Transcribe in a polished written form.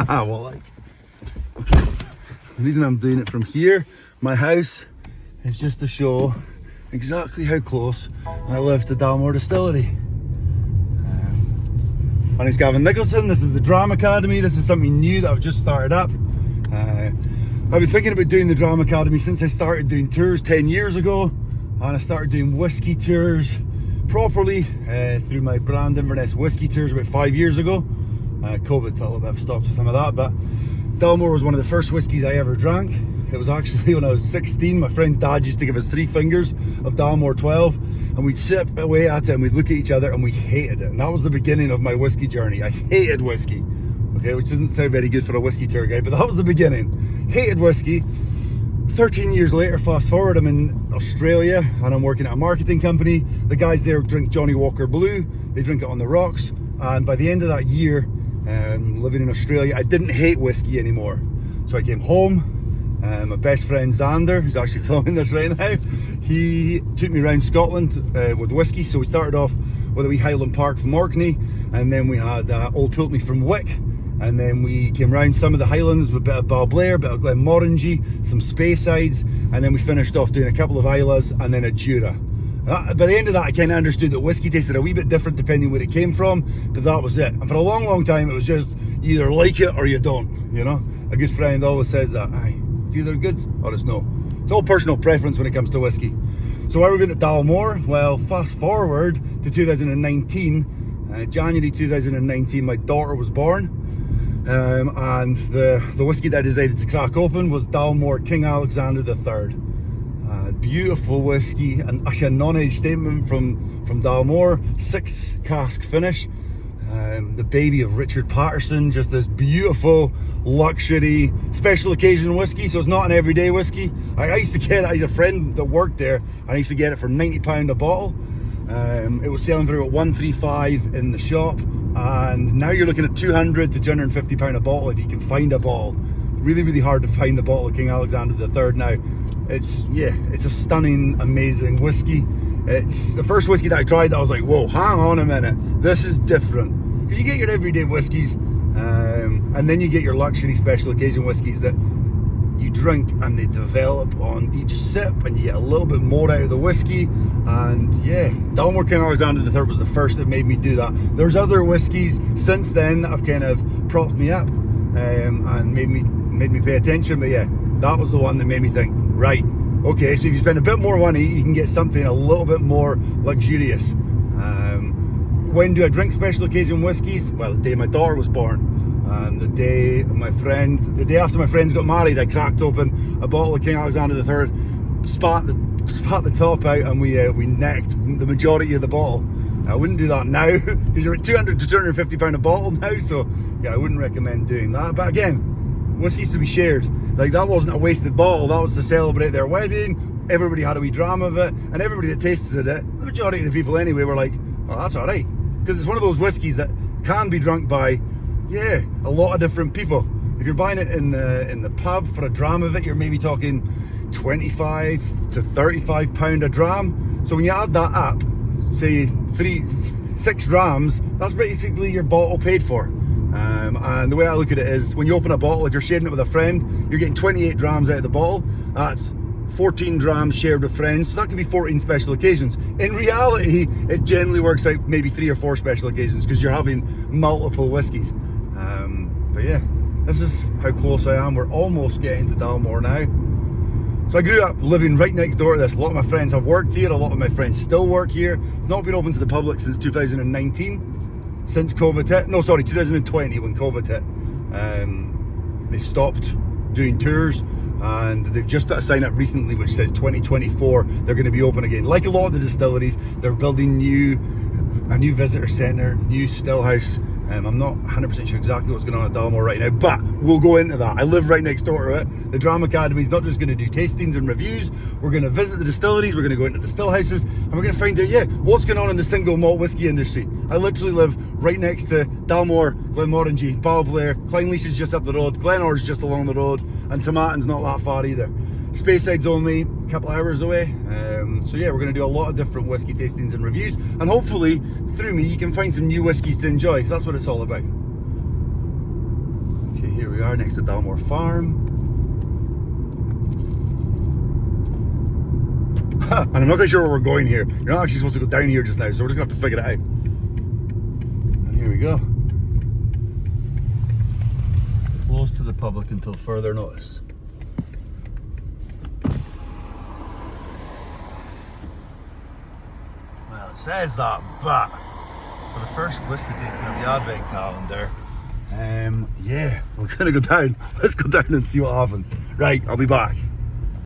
Well, like, okay. The reason I'm doing it from here, my house, is just to show exactly how close I live to Dalmore Distillery. My name's Gavin Nicholson. This is the Dram Academy. This is something new that I've just started up. I've been thinking about doing the Dram Academy since I started doing tours 10 years ago, and I started doing whiskey tours properly through my brand Inverness Whiskey Tours about 5 years ago. COVID put a little bit of a stop to some of that, but Dalmore was one of the first whiskies I ever drank. It was actually when I was 16. My friend's dad used to give us 3 fingers of Dalmore 12, and we'd sip away at it and we'd look at each other and we hated it. And that was the beginning of my whiskey journey. I hated whiskey, okay, which doesn't sound very good for a whiskey tour guide, but that was the beginning. Hated whiskey. 13 years later, fast forward, I'm in Australia and I'm working at a marketing company. The guys there drink Johnny Walker Blue. They drink it on the rocks. And by the end of that year, living in Australia, I didn't hate whiskey anymore. So I came home. My best friend Xander, who's actually filming this right now, he took me around Scotland with whiskey. So we started off with a wee Highland Park from Orkney, and then we had Old Pulteney from Wick, and then we came around some of the Highlands with a bit of Balblair, a bit of Glenmorangie, some Speysides, and then we finished off doing a couple of Islas and then a Jura. By the end of that, I kind of understood that whiskey tasted a wee bit different depending where it came from, but that was it. And for a long, long time, it was just you either like it or you don't, you know? A good friend always says that, aye, it's either good or it's no. It's all personal preference when it comes to whiskey. So why are we going to Dalmore? Well, fast forward to 2019, January 2019, my daughter was born. And the whiskey that I decided to crack open was Dalmore King Alexander III. Beautiful whiskey, and actually a non-age statement from Dalmore, 6 cask finish. The baby of Richard Patterson, just this beautiful luxury special occasion whiskey. So it's not an everyday whiskey. I used to get it. I had a friend that worked there, and I used to get it for £90 a bottle. It was selling for about £135 in the shop, and now you're looking at £200 to £250 a bottle if you can find a bottle. Really, really hard to find the bottle of King Alexander III now. It's a stunning, amazing whiskey. It's the first whiskey that I tried that I was like, whoa, hang on a minute, this is different. Because you get your everyday whiskies, and then you get your luxury special occasion whiskies that you drink and they develop on each sip, and you get a little bit more out of the whiskey. And yeah, Dalmore King Alexander III was the first that made me do that. There's other whiskies since then that have kind of propped me up and made me pay attention, but yeah, that was the one that made me think, right, okay, so if you spend a bit more money, you can get something a little bit more luxurious. When do I drink special occasion whiskies? Well, the day my daughter was born, and the day after my friends got married, I cracked open a bottle of King Alexander III, spat the top out, and we necked the majority of the bottle. I wouldn't do that now because you're at £200 to £250 a bottle now, so yeah, I wouldn't recommend doing that. But again, whiskey's to be shared. Like, that wasn't a wasted bottle, that was to celebrate their wedding. Everybody had a wee dram of it, and everybody that tasted it, the majority of the people anyway, were like, oh, that's alright. Because it's one of those whiskies that can be drunk by, yeah, a lot of different people. If you're buying it in the pub for a dram of it, you're maybe talking £25 to £35 a dram. So when you add that up, say 6 drams, that's basically your bottle paid for. And the way I look at it is, when you open a bottle, if you're sharing it with a friend, you're getting 28 drams out of the bottle. That's 14 drams shared with friends, so that could be 14 special occasions. In reality, it generally works out maybe 3 or 4 special occasions because you're having multiple whiskies. But yeah, this is how close I am. We're almost getting to Dalmore now. So I grew up living right next door to this. A lot of my friends have worked here, a lot of my friends still work here. It's not been open to the public since 2019. Since COVID hit, 2020 when COVID hit, they stopped doing tours, and they've just put a sign up recently which says 2024 they're going to be open again. Like a lot of the distilleries, they're building a new visitor centre, new still house. I'm not 100% sure exactly what's going on at Dalmore right now, but we'll go into that. I live right next door to it. The Dram Academy is not just going to do tastings and reviews. We're going to visit the distilleries, we're going to go into the still houses, and we're going to find out, what's going on in the single malt whiskey industry. I literally live right next to Dalmore, Glenmorangie, Balblair, Clynelish is just up the road, Glenor's just along the road, and Tomatin's not that far either. Speyside's only a couple of hours away. So yeah, we're going to do a lot of different whiskey tastings and reviews, and hopefully through me you can find some new whiskies to enjoy, because that's what it's all about. Okay, here we are next to Dalmore Farm. And I'm not quite sure where we're going here. You're not actually supposed to go down here just now, so we're just gonna have to figure it out. And here we go. Closed to the public until further notice. Well, it says that, but for the first whiskey tasting of the Advent Calendar, yeah, we're gonna go down. Let's go down and see what happens. Right, I'll be back.